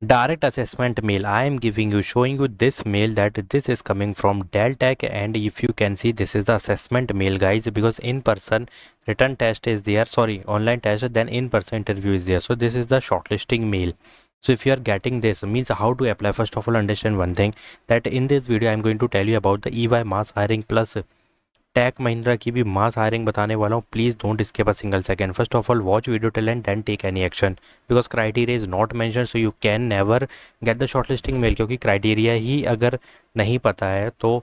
direct assessment mail. I am giving you, showing you this mail, that this is coming from Dell Tech, and if you can see, this is the assessment mail, guys, because in person written test is there, sorry, online test, then in person interview is there. So this is the shortlisting mail. So if you are getting this, means how to apply. First of all, understand one thing, that in this video I am going to tell you about the EY mass hiring plus Tech Mahindra की भी mass hiring बताने वाला हूँ. Please don't skip a single second. First of all watch video till end then take any action, because criteria is not mention, so you can never get the shortlisting mail. क्योंकि criteria ही अगर नहीं पता है तो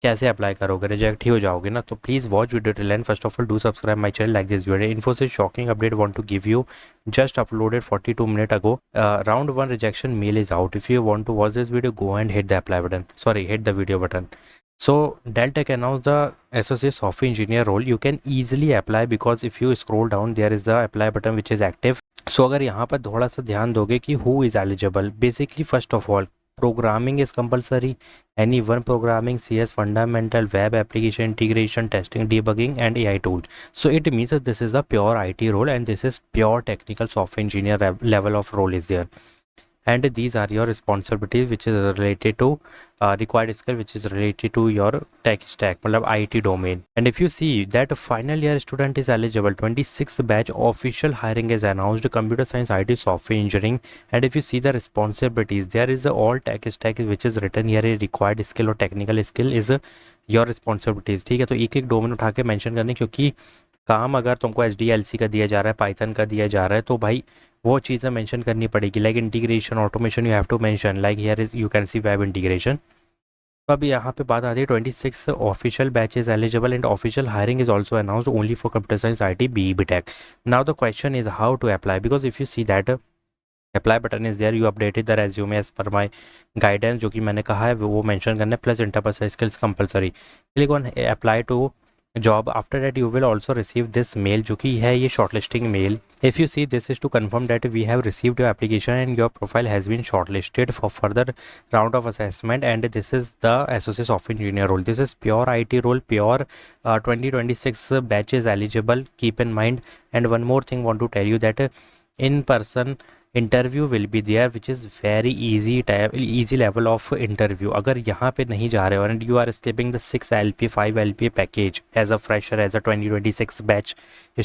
कैसे apply करोगे, reject ही हो जाओगे ना. तो please watch video till end. First of all do subscribe my channel like this video. Infosys shocking update want to give you, just uploaded 42 minutes ago. Round 1 rejection mail is out. If you want to watch this video, go and hit the apply button, sorry, hit the video button. So Dell Tech announced the associate software engineer role. You can easily apply because if you scroll down there is the apply button which is active. So अगर यहाँ पर थोड़ा सा ध्यान दोगे कि who is eligible, basically first of all programming is compulsory. Any one programming, CS fundamental, web application integration, testing, debugging and AI tool. So it means that this is the pure IT role and this is pure technical software engineer level of role is there. And these are your responsibilities which is related to required skill which is related to your tech stack, मतलब IT domain. And if you see that final year student is eligible, 26th batch official hiring is announced, computer science, IT, software engineering. And if you see the responsibilities, there is all tech stack which is written here, required skill और technical skill is your responsibilities. ठीक है, तो एक एक domain उठा के mention करने, क्योंकि काम अगर तुमको HDLC का दिया जा रहा है, पाइथन का दिया जा रहा है, तो भाई वो चीज़ें मेंशन करनी पड़ेगी. Like integration, automation, you have to mention. Like here is you can see web integration. तो अभी यहाँ पे बात आती है 26 official batches eligible and official hiring is also announced only for computer science, IT, BE, BTech. Now the question is how to apply, because if you see that apply button is there, you updated the resume as per my guidance, जो कि मैंने कहा है वो mention करना है, plus interpersonal skills compulsory. Click on apply to job. After that you will also receive this mail, जो कि है ये shortlisting mail. If you see, this is to confirm that we have received your application and your profile has been shortlisted for further round of assessment and this is the associate software engineer role. This is pure IT role, pure 2026 batch is eligible, keep in mind. And one more thing want to tell you that in person interview will be there, which is very easy level of interview. अगर यहाँ पे नहीं जा रहे हो and you are skipping the 6 LPA 5 LPA package as a fresher, as a 2026 batch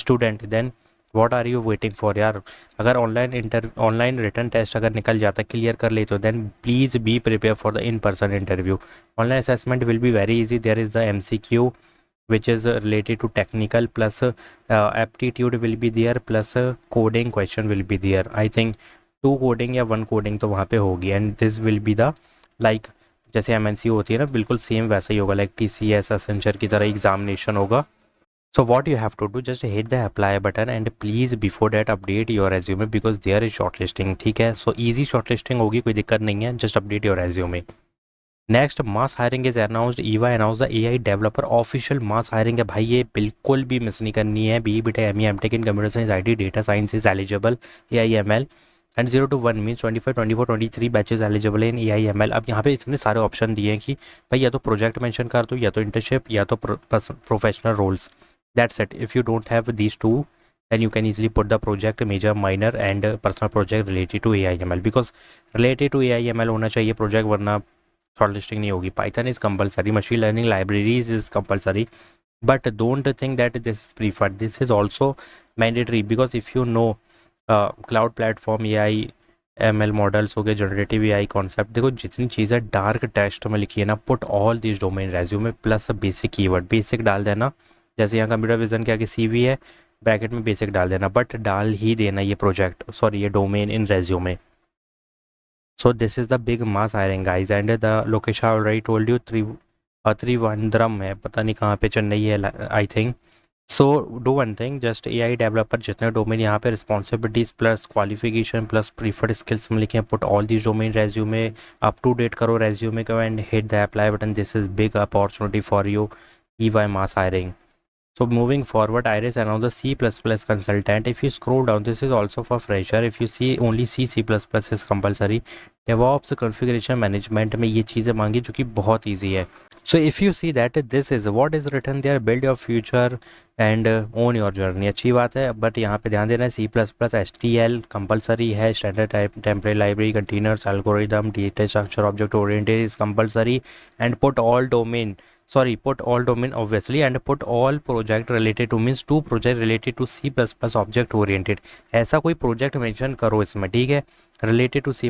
student, then what are you waiting for यार. अगर online written test अगर निकल जाता, क्लियर कर ले, तो then please be prepare for the in person interview. Online assessment will be very easy. There is the MCQ which is related to technical, plus aptitude will be there, plus coding question will be there. I think 2 coding या 1 coding तो वहाँ पे होगी. and this will be the like जैसे MNC होती है ना, बिल्कुल सेम वैसा ही होगा, लाइक TCS Accenture की तरह एग्जामिनेशन होगा. So what you have to do, just hit the apply button and please before that update your resume because there is shortlisting. ठीक है, so easy shortlisting होगी, कोई दिक्कत नहीं है, just update your resume. Next mass hiring is announced. EY announce the AI developer official mass hiring है भाई, ये बिल्कुल भी मिस नहीं करनी है. BE, BTech, ME, MTech in computer science, IT, data science is eligible. AI ML and 0 to 1 means 25, 24, 23 batches eligible in AI ML. अब यहाँ पे इतने सारे ऑप्शन दिए हैं कि भाई या तो प्रोजेक्ट मेंशन कर दो, या तो इंटर्नशिप, या तो professional roles. That's it. If you don't have these two then you can easily put the project major, minor and personal project related to AI ML, because related to AI ML होना चाहिए project, वरना shortlisting नहीं होगी. Python is compulsory, machine learning libraries is compulsory, but don't think that this is preferred. This is also mandatory, because if you know cloud platform, AI ML models हो गए, generative AI concept, देखो जितनी चीज़ें dark text में लिखी है ना, put all this domain resume plus basic keyword. Basic डाल देना, जैसे यहाँ कंप्यूटर विजन के आगे CV है, ब्रैकेट में बेसिक डाल देना, बट डाल ही देना ये प्रोजेक्ट, सॉरी ये domain in resume. So this is the big mass hiring guys, and the location I already told you, Trivandrum है, पता नहीं कहाँ पे, चेन्नई है I think. So do one thing, just AI developer जितने डोमेन यहाँ पे responsibilities plus qualification plus preferred skills में लिखे, put all these domain resume, up to date करो resume को and hit the apply button. This is big opportunity for you, EY mass hiring. So moving forward, Iris announced the C++ consultant. If you scroll down, this is also for fresher. If you see, only C++ is compulsory. DevOps configuration management में ये चीज़ें मांगी जो कि बहुत easy है. So if you see that this is what is written there, build your future and own your journey, अच्छी बात है. बट यहाँ पे ध्यान देना है C plus plus H T L compulsory है, standard type temporary library containers algorithm data structure object oriented is compulsory and put all domain put all domain obviously and put all project related to means 2 project related to C++ object oriented. ऐसा कोई project mention करो इसमें, ठीक है, related to C++,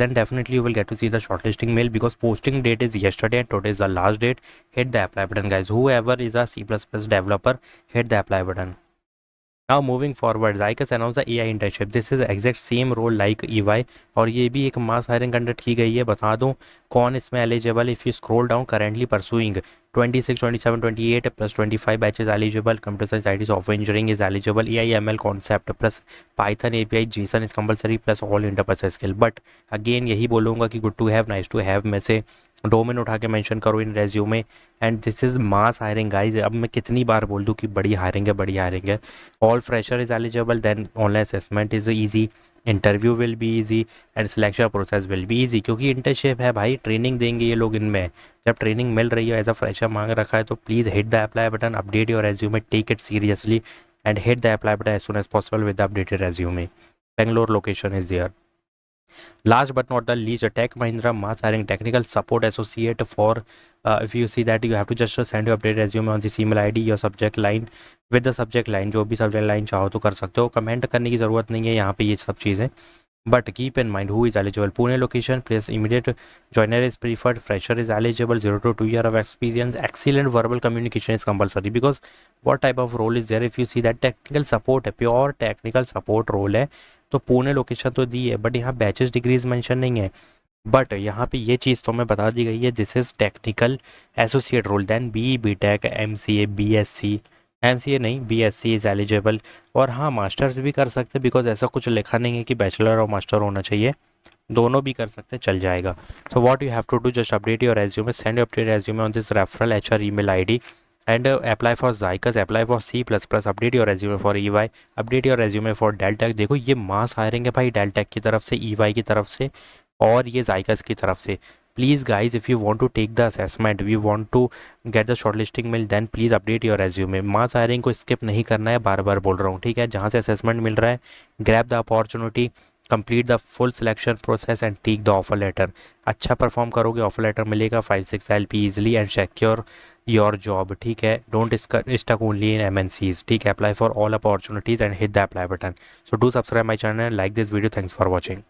then definitely you will get to see the shortlisting mail because posting date is yesterday and today is the last date. Hit the apply button guys, whoever is a C++ developer, hit the apply button. Now moving forward, Zycus announced the AI internship. This is exact same role like EY और ये भी एक mass hiring conduct की गई है. बता दूं कौन इसमें eligible. If you scroll down, currently pursuing 26, 27, 28 plus 25 batches eligible. Computer science, IT, software engineering is eligible. AI, ML concept plus Python API, JSON is compulsory plus all interpersonal skill. But again यही बोलूँगा कि good to have, nice to have में से domain उठा के mention करो in resume. And this is mass hiring guys. अब मैं कितनी बार बोल दूँ कि बड़ी हायरिंग है, बड़ी हायरिंग है. All fresher is eligible. Then online assessment is easy, interview will be easy and selection process will be easy. क्योंकि इंटर्नशिप है भाई, ट्रेनिंग देंगे ये लोग इनमें. जब ट्रेनिंग मिल रही है, एज अ फ्रेशर मांग रखा है, तो please hit the apply button, update your resume, take it seriously and hit the apply button as soon as possible with the updated resume. Bangalore location is there. Last but not the least, Tech Mahindra mass hiring technical support associate for if you see that you have to just send your updated resume on this email ID, your subject line with the subject line. जो भी subject line चाहो तो कर सकते हो, comment करने की ज़रूरत नहीं है यहाँ पे ये सब चीज़ें. But keep in mind who is eligible. Pune location, place immediate joiner is preferred. Fresher is eligible. 0 to 2 year of experience. Excellent verbal communication is compulsory. Because what type of role is there? If you see that technical support है, pure technical support role है, तो Pune location तो दी है, but यहाँ batches degrees mention नहीं है. But यहाँ पे ये चीज़ तो मैं बता दी गई है, this is technical associate role. Then B Tech, MCA, BSc, MCA नहीं, BSc इज़ एलिजिबल. और हाँ, मास्टर्स भी कर सकते हैं, बिकॉज ऐसा कुछ लिखा नहीं है कि बैचलर और मास्टर होना चाहिए, दोनों भी कर सकते हैं, चल जाएगा. So what you have to do, just update your resume, send your update resume on this referral HR email ID and apply for Zycus, apply for C++, update your resume for EY, update your resume for Deltec. देखो ये mass hiring है भाई, Deltec की तरफ से, EY की तरफ से और ये Zycus की तरफ से. Please guys, if you want to take the assessment, we want to get the shortlisting mail, then please update your resume. Mass hiring को स्किप नहीं करना है, बार बार बोल रहा हूँ, ठीक है. जहाँ से असेसमेंट मिल रहा है, grab the opportunity, complete the full selection process and take the offer letter. अच्छा परफॉर्म करोगे, ऑफर लेटर मिलेगा 5-6 LP easily and secure your job, ठीक है. Don't stuck only in MNCs, ठीक है. Apply for all opportunities and hit the apply button. So do subscribe my channel, like this video. Thanks for watching.